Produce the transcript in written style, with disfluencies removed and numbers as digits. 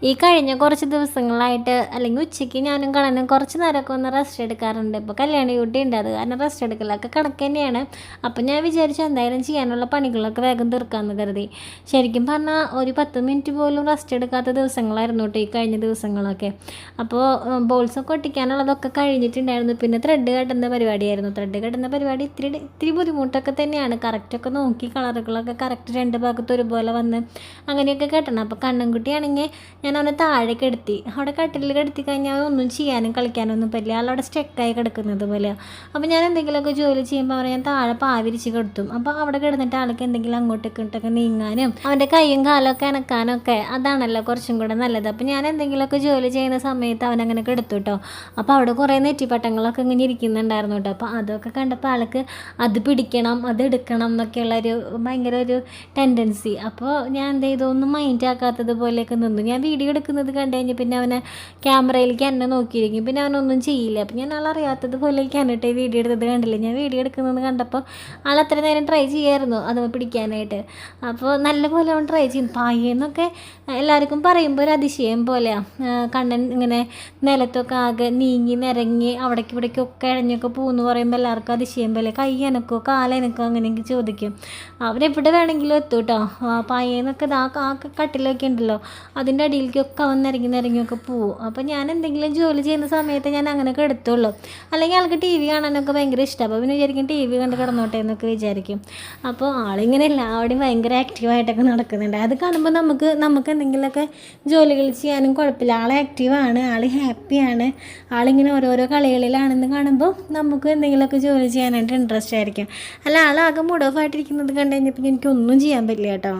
ഈ കഴിഞ്ഞ കുറച്ച് ദിവസങ്ങളായിട്ട് അല്ലെങ്കിൽ ഉച്ചയ്ക്ക് ഞാനും കണ്ണനും കുറച്ച് നേരമൊക്കെ ഒന്ന് റെസ്റ്റ് എടുക്കാറുണ്ട്. ഇപ്പോൾ കല്യാണ ഡ്യൂട്ടി ഉണ്ട്, അത് കാരണം റെസ്റ്റ് എടുക്കലൊക്കെ കണക്ക് തന്നെയാണ്. അപ്പം ഞാൻ വിചാരിച്ചു എന്തായാലും ചെയ്യാനുള്ള പണികളൊക്കെ വേഗം തീർക്കാമെന്ന് കരുതി. ശരിക്കും പറഞ്ഞാൽ ഒരു 10 മിനിറ്റ് പോലും റെസ്റ്റ് എടുക്കാത്ത ദിവസങ്ങളായിരുന്നു കേട്ടോ ഈ കഴിഞ്ഞ ദിവസങ്ങളൊക്കെ. അപ്പോൾ ബോൾസൊക്കെ ഒട്ടിക്കാനുള്ളതൊക്കെ കഴിഞ്ഞിട്ടുണ്ടായിരുന്നു. പിന്നെ ത്രെഡ് കെട്ടുന്ന പരിപാടിയായിരുന്നു. ത്രെഡ് കെട്ടുന്ന പരിപാടി ഇത്തിരി ബുദ്ധിമുട്ടൊക്കെ തന്നെയാണ്. കറക്റ്റൊക്കെ നോക്കി കളറുകളൊക്കെ കറക്റ്റ് രണ്ട് ഭാഗത്ത് ഒരുപോലെ വന്ന് അങ്ങനെയൊക്കെ കെട്ടണം. അപ്പോൾ കണ്ണൻകുട്ടിയാണെങ്കിൽ ഞാൻ അവനെ താഴെ കിടത്തി, അവിടെ കട്ടിലിൽ കിടത്തി കഴിഞ്ഞാൽ ഒന്നും ചെയ്യാനും കളിക്കാനും ഒന്നും പറ്റില്ല, ആളവിടെ സ്റ്റക്കായി കിടക്കുന്നത് പോലെ. അപ്പോൾ ഞാൻ എന്തെങ്കിലുമൊക്കെ ജോലി ചെയ്യുമ്പോൾ അവരെ ഞാൻ താഴെ പാവിരിച്ച് കിടത്തും. അപ്പോൾ അവിടെ കിടന്നിട്ട് ആൾക്ക് എന്തെങ്കിലും അങ്ങോട്ടേക്ക് ഇങ്ങോട്ടൊക്കെ നീങ്ങാനും അവൻ്റെ കൈയും കാലൊക്കെ അനക്കാനൊക്കെ അതാണല്ലോ കുറച്ചും കൂടെ നല്ലത്. അപ്പോൾ ഞാൻ എന്തെങ്കിലുമൊക്കെ ജോലി ചെയ്യുന്ന സമയത്ത് അവനങ്ങനെ കിടത്തു കേട്ടോ. അപ്പോൾ അവിടെ കുറേ നെറ്റിപ്പട്ടങ്ങളൊക്കെ ഇങ്ങനെ ഇരിക്കുന്നുണ്ടായിരുന്നു കേട്ടോ. അപ്പോൾ അതൊക്കെ കണ്ടപ്പോൾ ആൾക്ക് അത് പിടിക്കണം, അത് എടുക്കണം എന്നൊക്കെയുള്ളൊരു ഭയങ്കര ഒരു ടെൻഡൻസി. അപ്പോൾ ഞാൻ എന്ത് ചെയ്തു, ഒന്നും മൈൻഡ് ആക്കാത്തത് പോലെയൊക്കെ നിന്നു. ഞാൻ വീഡിയോ എടുക്കുന്നത് കണ്ടു കഴിഞ്ഞ് പിന്നെ അവനെ ക്യാമറയിലേക്ക് എന്നെ നോക്കിയിരിക്കും, പിന്നെ അവനൊന്നും ചെയ്യില്ല. അപ്പം ഞാൻ ആളറിയാത്തത് പോലെയൊക്കെയാണ് കേട്ടോ ഈ വീഡിയോ എടുത്തത്. കണ്ടില്ല, ഞാൻ വീഡിയോ എടുക്കുന്നത് കണ്ടപ്പോൾ ആൾ അത്ര നേരം ട്രൈ ചെയ്യായിരുന്നു അത് പിടിക്കാനായിട്ട്. അപ്പോൾ നല്ലപോലെ അവൻ ട്രൈ ചെയ്യും. പായെന്നൊക്കെ എല്ലാവർക്കും പറയുമ്പോൾ ഒരു അതിശയം പോലെയാണ്. കണ്ണൻ ഇങ്ങനെ നിലത്തൊക്കെ ആകെ നീങ്ങി നിരങ്ങി അവിടേക്ക് ഇവിടേക്കൊക്കെ ഇഴഞ്ഞൊക്കെ പോകുമെന്ന് പറയുമ്പോൾ എല്ലാവർക്കും അതിശയം പോലെ. കൈ എനക്കോ കാലെനക്കോ അങ്ങനെയൊക്കെ ചോദിക്കും. അവരെവിടെ വേണമെങ്കിലും എത്തും കേട്ടോ. പായെന്നൊക്കെ ആ കട്ടിലൊക്കെ ഉണ്ടല്ലോ അതിൻ്റെ അടിയിലേക്കൊക്കെ അവൻ നിരങ്ങിയൊക്കെ പോവും. അപ്പോൾ ഞാൻ എന്തെങ്കിലും ജോലി ചെയ്യുന്ന സമയത്ത് ഞാൻ അങ്ങനെയൊക്കെ എടുത്തുള്ളൂ. അല്ലെങ്കിൽ ആൾക്ക് ടി വി കാണാനൊക്കെ ഭയങ്കര ഇഷ്ടമാണ്. അപ്പോൾ പിന്നെ വിചാരിക്കും ടി വി കണ്ട് കിടന്നോട്ടെ എന്നൊക്കെ വിചാരിക്കും. അപ്പോൾ ആളിങ്ങനെ എല്ലാവരുടെയും ഭയങ്കര ആക്റ്റീവായിട്ടൊക്കെ നടക്കുന്നുണ്ട്. അത് കാണുമ്പോൾ നമുക്ക് എന്തെങ്കിലുമൊക്കെ ജോലികൾ ചെയ്യാനും കുഴപ്പമില്ല. ആൾ ആക്റ്റീവാണ്, ആൾ ഹാപ്പിയാണ്, ആളിങ്ങനെ ഓരോരോ കളികളിലാണെന്ന് കാണുമ്പോൾ നമുക്ക് എന്തെങ്കിലുമൊക്കെ ജോലി ചെയ്യാനായിട്ട് ഇൻട്രസ്റ്റ് ആയിരിക്കും. അല്ല, ആളാകെ മൂഡ് ഓഫ് ആയിട്ടിരിക്കുന്നത് കണ്ടു കഴിഞ്ഞപ്പോൾ എനിക്കൊന്നും ചെയ്യാൻ പറ്റില്ല കേട്ടോ.